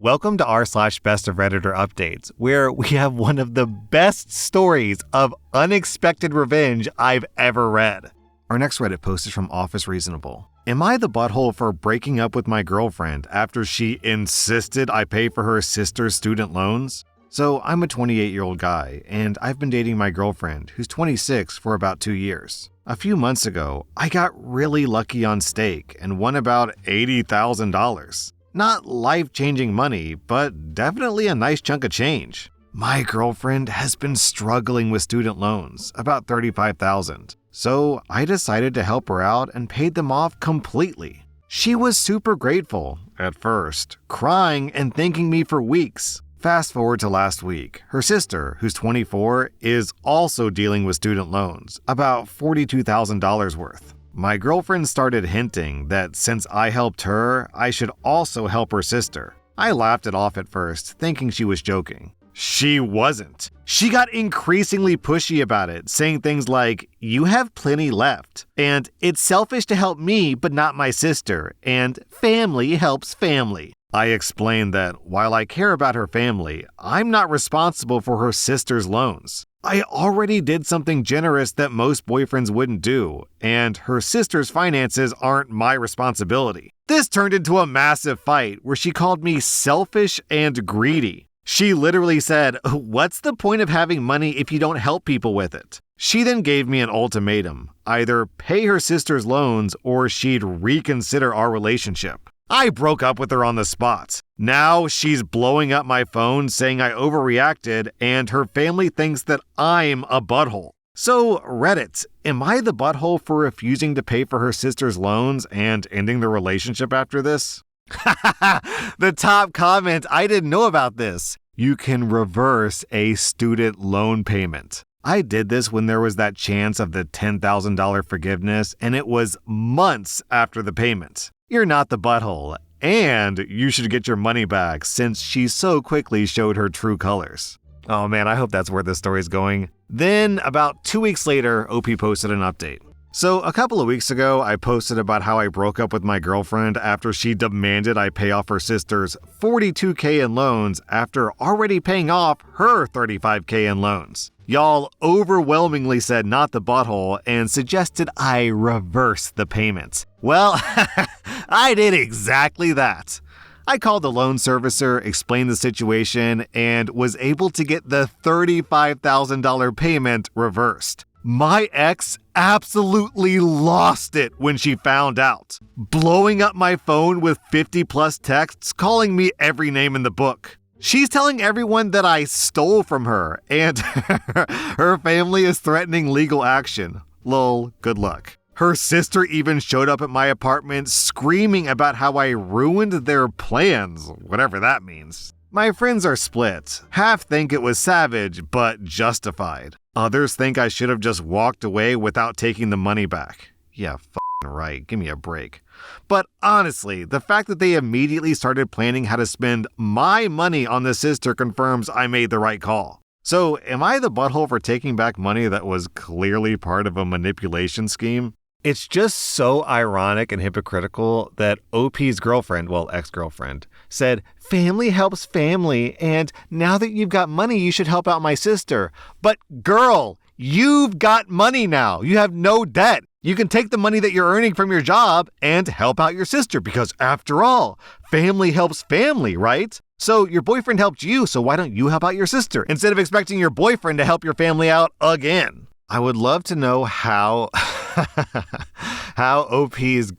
Welcome to r/Best of Redditor updates, where we have one of the best stories of unexpected revenge I've ever read. Our next Reddit post is from Office Reasonable. Am I the butthole for breaking up with my girlfriend after she insisted I pay for her sister's student loans? So I'm a 28-year-old guy, and I've been dating my girlfriend, who's 26, for about 2 years. A few months ago, I got really lucky on stake and won about $80,000. Not life-changing money, but definitely a nice chunk of change. My girlfriend has been struggling with student loans, about $35,000. So I decided to help her out and paid them off completely. She was super grateful, at first, crying and thanking me for weeks. Fast forward to last week, her sister, who's 24, is also dealing with student loans, about $42,000 worth. My girlfriend started hinting that since I helped her, I should also help her sister. I laughed it off at first, thinking she was joking. She wasn't. She got increasingly pushy about it, saying things like, "You have plenty left," and "It's selfish to help me but not my sister," and "Family helps family." I explained that while I care about her family, I'm not responsible for her sister's loans. I already did something generous that most boyfriends wouldn't do, and her sister's finances aren't my responsibility. This turned into a massive fight where she called me selfish and greedy. She literally said, "What's the point of having money if you don't help people with it?" She then gave me an ultimatum: either pay her sister's loans or she'd reconsider our relationship. I broke up with her on the spot. Now she's blowing up my phone saying I overreacted and her family thinks that I'm a butthole. So Reddit, am I the butthole for refusing to pay for her sister's loans and ending the relationship after this? The top comment, I didn't know about this. You can reverse a student loan payment. I did this when there was that chance of the $10,000 forgiveness, and it was months after the payment. You're not the butthole, and you should get your money back since she so quickly showed her true colors. Oh man, I hope that's where this story's going. Then, about 2 weeks later, OP posted an update. So, a couple of weeks ago, I posted about how I broke up with my girlfriend after she demanded I pay off her sister's $42K in loans after already paying off her $35K in loans. Y'all overwhelmingly said not the butthole and suggested I reverse the payment. Well, I did exactly that. I called the loan servicer, explained the situation, and was able to get the $35,000 payment reversed. My ex absolutely lost it when she found out, blowing up my phone with 50 plus texts calling me every name in the book. She's telling everyone that I stole from her, and her family is threatening legal action. Lol, good luck. Her sister even showed up at my apartment screaming about how I ruined their plans, whatever that means. My friends are split. Half think it was savage, but justified. Others think I should have just walked away without taking the money back. Yeah, right, give me a break. But honestly, the fact that they immediately started planning how to spend my money on the sister confirms I made the right call. So, am I the butthole for taking back money that was clearly part of a manipulation scheme? It's just so ironic and hypocritical that OP's girlfriend, well, ex-girlfriend, said, "Family helps family, and now that you've got money, you should help out my sister." But girl, you've got money now. You have no debt. You can take the money that you're earning from your job and help out your sister because, after all, family helps family, right? So your boyfriend helped you, so why don't you help out your sister instead of expecting your boyfriend to help your family out again? I would love to know how OP's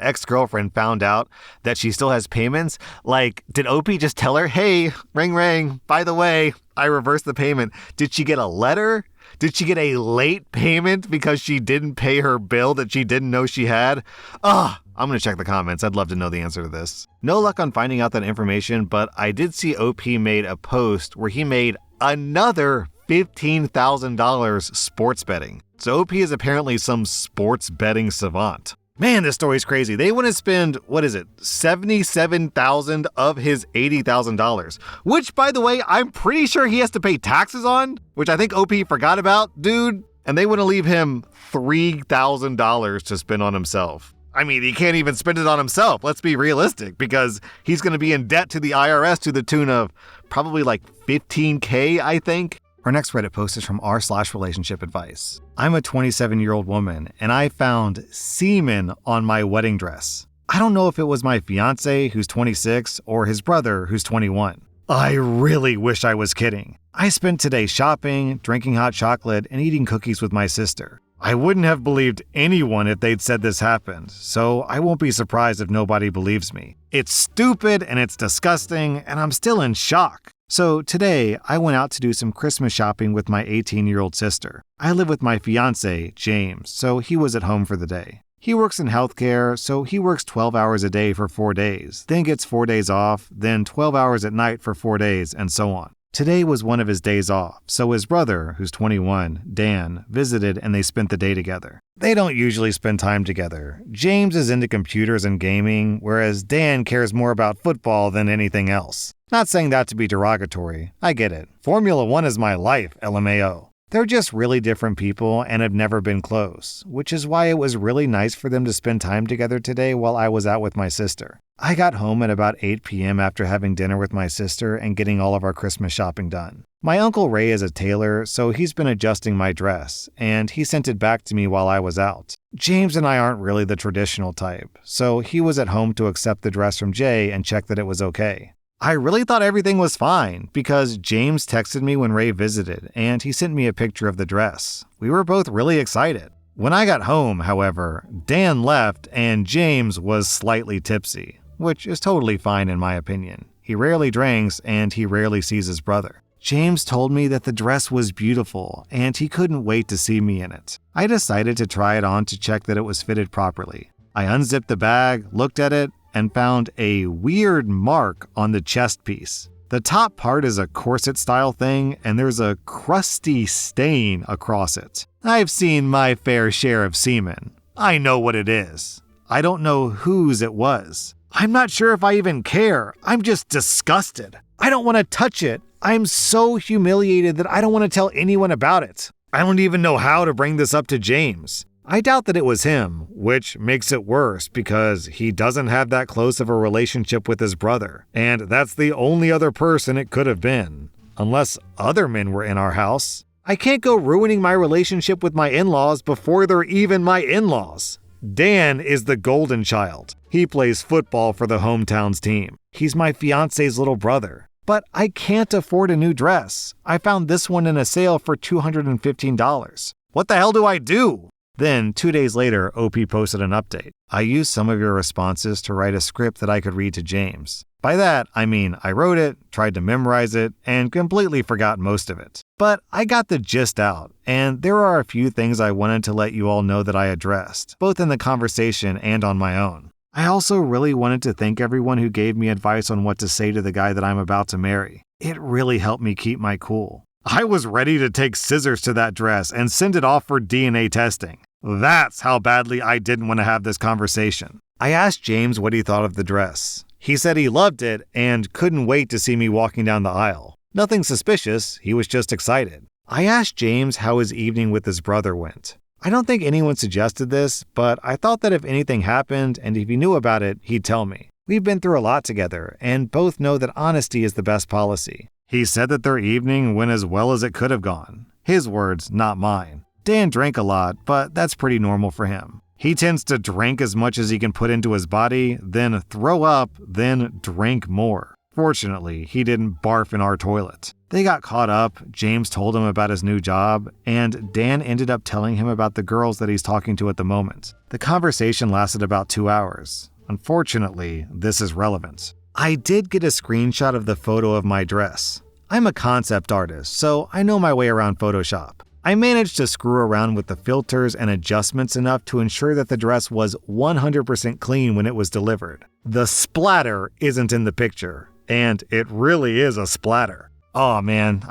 ex-girlfriend found out that she still has payments. Like, did OP just tell her, "Hey, ring ring, by the way, I reversed the payment"? Did she get a letter? Did she get a late payment because she didn't pay her bill that she didn't know she had? I'm going to check the comments. I'd love to know the answer to this. No luck on finding out that information, but I did see OP made a post where he made another $15,000 sports betting. So OP is apparently some sports betting savant. Man, this story's crazy. They want to spend, $77,000 of his $80,000, which, by the way, I'm pretty sure he has to pay taxes on, which I think OP forgot about, dude. And they want to leave him $3,000 to spend on himself. I mean, he can't even spend it on himself. Let's be realistic, because he's going to be in debt to the IRS to the tune of probably like $15K, I think. Our next Reddit post is from rSlash relationship advice. I'm a 27-year-old woman, and I found semen on my wedding dress. I don't know if it was my fiance, who's 26, or his brother, who's 21. I really wish I was kidding. I spent today shopping, drinking hot chocolate, and eating cookies with my sister. I wouldn't have believed anyone if they'd said this happened, so I won't be surprised if nobody believes me. It's stupid and it's disgusting, and I'm still in shock. So today, I went out to do some Christmas shopping with my 18-year-old sister. I live with my fiance, James, so he was at home for the day. He works in healthcare, so he works 12 hours a day for 4 days, then gets 4 days off, then 12 hours at night for 4 days, and so on. Today was one of his days off, so his brother, who's 21, Dan, visited and they spent the day together. They don't usually spend time together. James is into computers and gaming, whereas Dan cares more about football than anything else. Not saying that to be derogatory, I get it. Formula 1 is my life, LMAO. They're just really different people and have never been close, which is why it was really nice for them to spend time together today while I was out with my sister. I got home at about 8 p.m. after having dinner with my sister and getting all of our Christmas shopping done. My Uncle Ray is a tailor, so he's been adjusting my dress, and he sent it back to me while I was out. James and I aren't really the traditional type, so he was at home to accept the dress from Jay and check that it was okay. I really thought everything was fine because James texted me when Ray visited and he sent me a picture of the dress. We were both really excited. When I got home, however, Dan left and James was slightly tipsy, which is totally fine in my opinion. He rarely drinks and he rarely sees his brother. James told me that the dress was beautiful and he couldn't wait to see me in it. I decided to try it on to check that it was fitted properly. I unzipped the bag, looked at it, and found a weird mark on the chest piece. The top part is a corset-style thing, and there's a crusty stain across it. I've seen my fair share of semen. I know what it is. I don't know whose it was. I'm not sure if I even care. I'm just disgusted. I don't want to touch it. I'm so humiliated that I don't want to tell anyone about it. I don't even know how to bring this up to James. I doubt that it was him, which makes it worse because he doesn't have that close of a relationship with his brother, and that's the only other person it could have been. Unless other men were in our house. I can't go ruining my relationship with my in-laws before they're even my in-laws. Dan is the golden child. He plays football for the hometown's team. He's my fiance's little brother. But I can't afford a new dress. I found this one in a sale for $215. What the hell do I do? Then, 2 days later, OP posted an update. I used some of your responses to write a script that I could read to James. By that, I mean I wrote it, tried to memorize it, and completely forgot most of it. But I got the gist out, and there are a few things I wanted to let you all know that I addressed, both in the conversation and on my own. I also really wanted to thank everyone who gave me advice on what to say to the guy that I'm about to marry. It really helped me keep my cool. I was ready to take scissors to that dress and send it off for DNA testing. That's how badly I didn't want to have this conversation. I asked James what he thought of the dress. He said he loved it and couldn't wait to see me walking down the aisle. Nothing suspicious, he was just excited. I asked James how his evening with his brother went. I don't think anyone suggested this, but I thought that if anything happened and if he knew about it, he'd tell me. We've been through a lot together and both know that honesty is the best policy. He said that their evening went as well as it could have gone. His words, not mine. Dan drank a lot, but that's pretty normal for him. He tends to drink as much as he can put into his body, then throw up, then drink more. Fortunately, he didn't barf in our toilet. They got caught up, James told him about his new job, and Dan ended up telling him about the girls that he's talking to at the moment. The conversation lasted about 2 hours. Unfortunately, this is relevant. I did get a screenshot of the photo of my dress. I'm a concept artist, so I know my way around Photoshop. I managed to screw around with the filters and adjustments enough to ensure that the dress was 100% clean when it was delivered. The splatter isn't in the picture, and it really is a splatter. Oh man,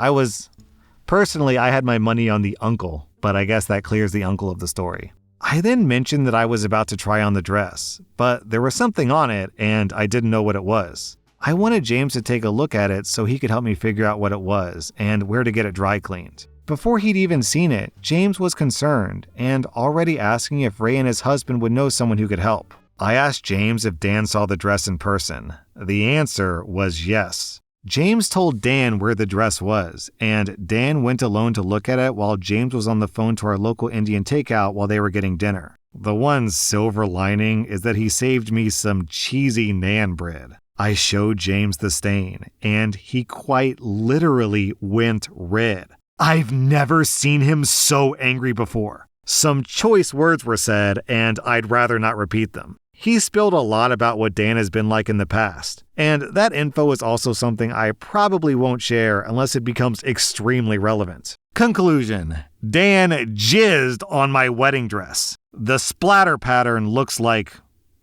Personally, I had my money on the uncle, but I guess that clears the uncle of the story. I then mentioned that I was about to try on the dress, but there was something on it and I didn't know what it was. I wanted James to take a look at it so he could help me figure out what it was and where to get it dry cleaned. Before he'd even seen it, James was concerned and already asking if Ray and his husband would know someone who could help. I asked James if Dan saw the dress in person. The answer was yes. James told Dan where the dress was, and Dan went alone to look at it while James was on the phone to our local Indian takeout while they were getting dinner. The one silver lining is that he saved me some cheesy naan bread. I showed James the stain, and he quite literally went red. I've never seen him so angry before. Some choice words were said, and I'd rather not repeat them. He spilled a lot about what Dan has been like in the past, and that info is also something I probably won't share unless it becomes extremely relevant. Conclusion: Dan jizzed on my wedding dress. The splatter pattern looks like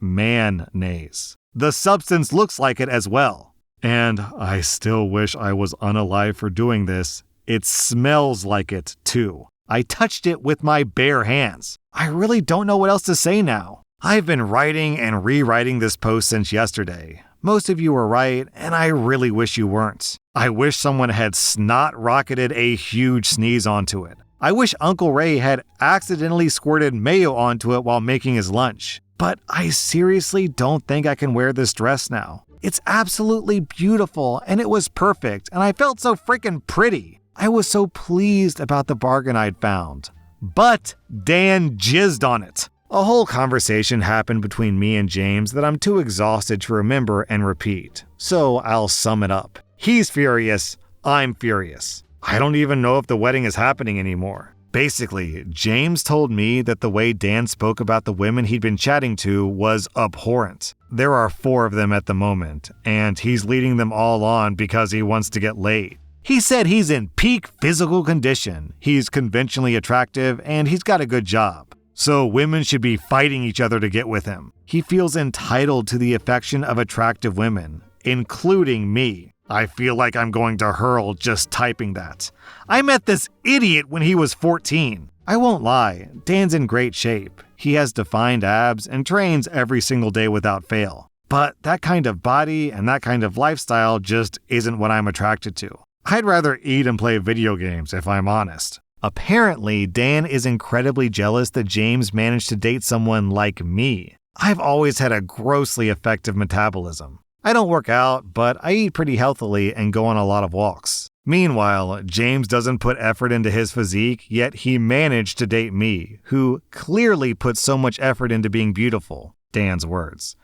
mayonnaise. The substance looks like it as well. And I still wish I was unalive for doing this. It smells like it, too. I touched it with my bare hands. I really don't know what else to say now. I've been writing and rewriting this post since yesterday. Most of you were right, and I really wish you weren't. I wish someone had snot-rocketed a huge sneeze onto it. I wish Uncle Ray had accidentally squirted mayo onto it while making his lunch. But I seriously don't think I can wear this dress now. It's absolutely beautiful, and it was perfect, and I felt so freaking pretty. I was so pleased about the bargain I'd found. But Dan jizzed on it. A whole conversation happened between me and James that I'm too exhausted to remember and repeat. So I'll sum it up. He's furious, I'm furious. I don't even know if the wedding is happening anymore. Basically, James told me that the way Dan spoke about the women he'd been chatting to was abhorrent. There are 4 of them at the moment, and he's leading them all on because he wants to get laid. He said he's in peak physical condition, he's conventionally attractive, and he's got a good job. So women should be fighting each other to get with him. He feels entitled to the affection of attractive women, including me. I feel like I'm going to hurl just typing that. I met this idiot when he was 14. I won't lie, Dan's in great shape. He has defined abs and trains every single day without fail. But that kind of body and that kind of lifestyle just isn't what I'm attracted to. I'd rather eat and play video games, if I'm honest. Apparently, Dan is incredibly jealous that James managed to date someone like me. I've always had a grossly effective metabolism. I don't work out, but I eat pretty healthily and go on a lot of walks. Meanwhile, James doesn't put effort into his physique, yet he managed to date me, who clearly put so much effort into being beautiful. Dan's words.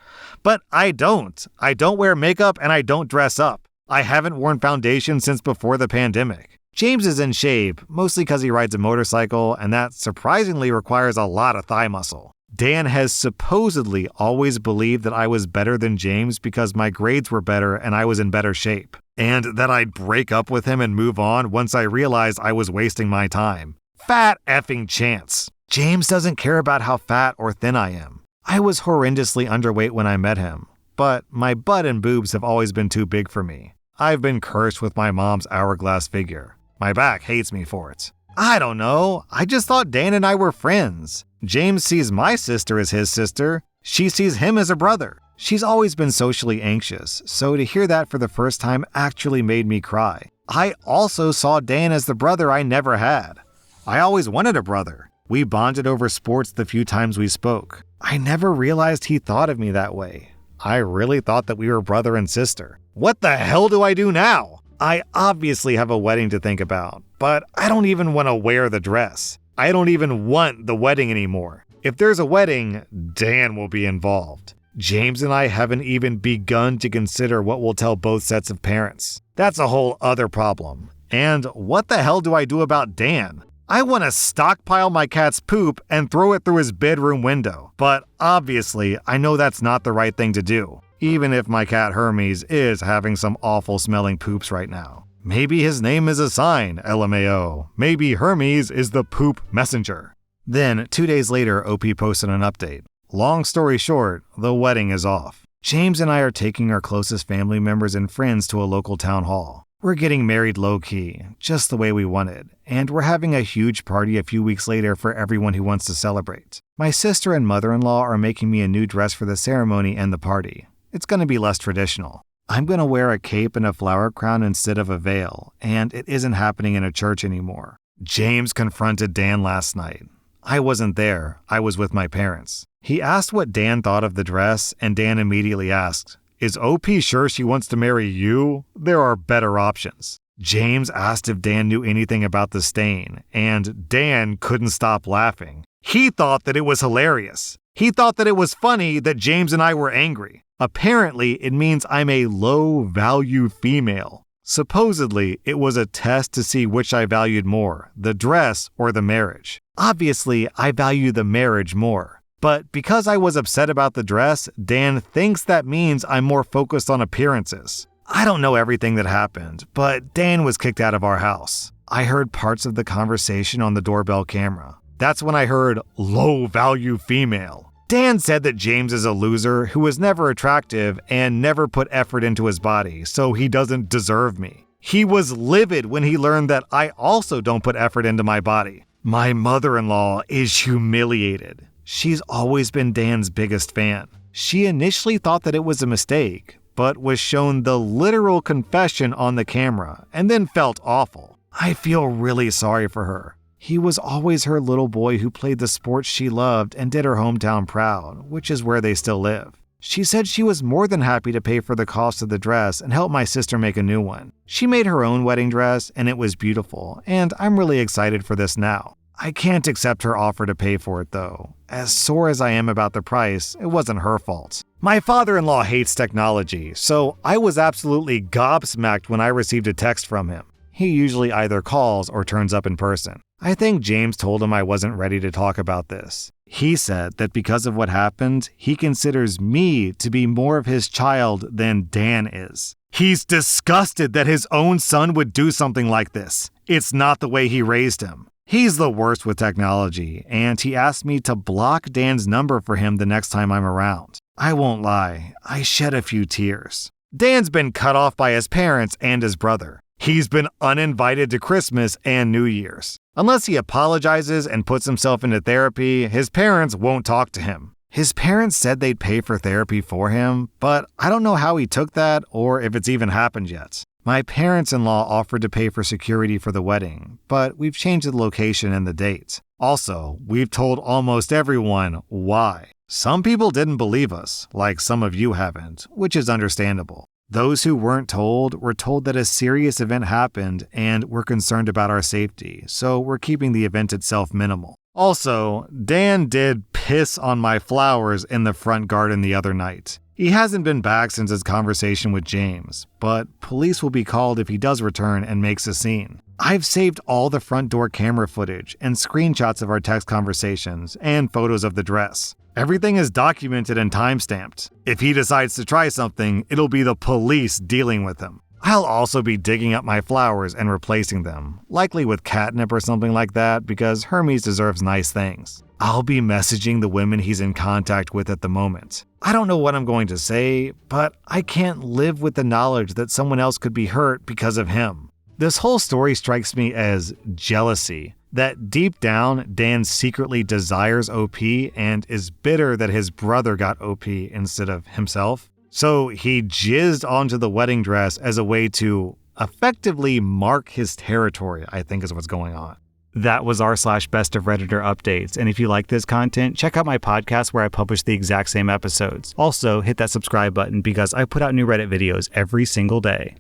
But I don't. I don't wear makeup and I don't dress up. I haven't worn foundation since before the pandemic. James is in shape, mostly because he rides a motorcycle, and that surprisingly requires a lot of thigh muscle. Dan has supposedly always believed that I was better than James because my grades were better and I was in better shape, and that I'd break up with him and move on once I realized I was wasting my time. Fat effing chance. James doesn't care about how fat or thin I am. I was horrendously underweight when I met him, but my butt and boobs have always been too big for me. I've been cursed with my mom's hourglass figure. My back hates me for it. I don't know. I just thought Dan and I were friends. James sees my sister as his sister. She sees him as a brother. She's always been socially anxious, so to hear that for the first time actually made me cry. I also saw Dan as the brother I never had. I always wanted a brother. We bonded over sports the few times we spoke. I never realized he thought of me that way. I really thought that we were brother and sister. What the hell do I do now? I obviously have a wedding to think about, but I don't even want to wear the dress. I don't even want the wedding anymore. If there's a wedding, Dan will be involved. James and I haven't even begun to consider what we'll tell both sets of parents. That's a whole other problem. And what the hell do I do about Dan? I want to stockpile my cat's poop and throw it through his bedroom window, but obviously I know that's not the right thing to do. Even if my cat Hermes is having some awful smelling poops right now. Maybe his name is a sign, LMAO. Maybe Hermes is the poop messenger. Then, 2 days later, OP posted an update. Long story short, the wedding is off. James and I are taking our closest family members and friends to a local town hall. We're getting married low-key, just the way we wanted, and we're having a huge party a few weeks later for everyone who wants to celebrate. My sister and mother-in-law are making me a new dress for the ceremony and the party. It's going to be less traditional. I'm going to wear a cape and a flower crown instead of a veil, and it isn't happening in a church anymore. James confronted Dan last night. I wasn't there. I was with my parents. He asked what Dan thought of the dress, and Dan immediately asked, "Is OP sure she wants to marry you? There are better options." James asked if Dan knew anything about the stain, and Dan couldn't stop laughing. He thought that it was hilarious. He thought that it was funny that James and I were angry. Apparently, it means I'm a low-value female. Supposedly, it was a test to see which I valued more, the dress or the marriage. Obviously, I value the marriage more. But because I was upset about the dress, Dan thinks that means I'm more focused on appearances. I don't know everything that happened, but Dan was kicked out of our house. I heard parts of the conversation on the doorbell camera. That's when I heard low-value female. Dan said that James is a loser who was never attractive and never put effort into his body, so he doesn't deserve me. He was livid when he learned that I also don't put effort into my body. My mother-in-law is humiliated. She's always been Dan's biggest fan. She initially thought that it was a mistake, but was shown the literal confession on the camera and then felt awful. I feel really sorry for her. He was always her little boy who played the sports she loved and did her hometown proud, which is where they still live. She said she was more than happy to pay for the cost of the dress and help my sister make a new one. She made her own wedding dress and it was beautiful, and I'm really excited for this now. I can't accept her offer to pay for it though. As sore as I am about the price, it wasn't her fault. My father-in-law hates technology, so I was absolutely gobsmacked when I received a text from him. He usually either calls or turns up in person. I think James told him I wasn't ready to talk about this. He said that because of what happened, he considers me to be more of his child than Dan is. He's disgusted that his own son would do something like this. It's not the way he raised him. He's the worst with technology, and he asked me to block Dan's number for him the next time I'm around. I won't lie, I shed a few tears. Dan's been cut off by his parents and his brother. He's been uninvited to Christmas and New Year's. Unless he apologizes and puts himself into therapy, his parents won't talk to him. His parents said they'd pay for therapy for him, but I don't know how he took that or if it's even happened yet. My parents-in-law offered to pay for security for the wedding, but we've changed the location and the date. Also, we've told almost everyone why. Some people didn't believe us, like some of you haven't, which is understandable. Those who weren't told were told that a serious event happened and we're concerned about our safety, so we're keeping the event itself minimal. Also, Dan did piss on my flowers in the front garden the other night. He hasn't been back since his conversation with James, but police will be called if he does return and makes a scene. I've saved all the front door camera footage and screenshots of our text conversations and photos of the dress. Everything is documented and timestamped. If he decides to try something, it'll be the police dealing with him. I'll also be digging up my flowers and replacing them, likely with catnip or something like that because Hermes deserves nice things. I'll be messaging the women he's in contact with at the moment. I don't know what I'm going to say, but I can't live with the knowledge that someone else could be hurt because of him. This whole story strikes me as jealousy. That deep down, Dan secretly desires OP and is bitter that his brother got OP instead of himself. So he jizzed onto the wedding dress as a way to effectively mark his territory, I think is what's going on. That was r/Bestof Redditor updates. And if you like this content, check out my podcast where I publish the exact same episodes. Also, hit that subscribe button because I put out new Reddit videos every single day.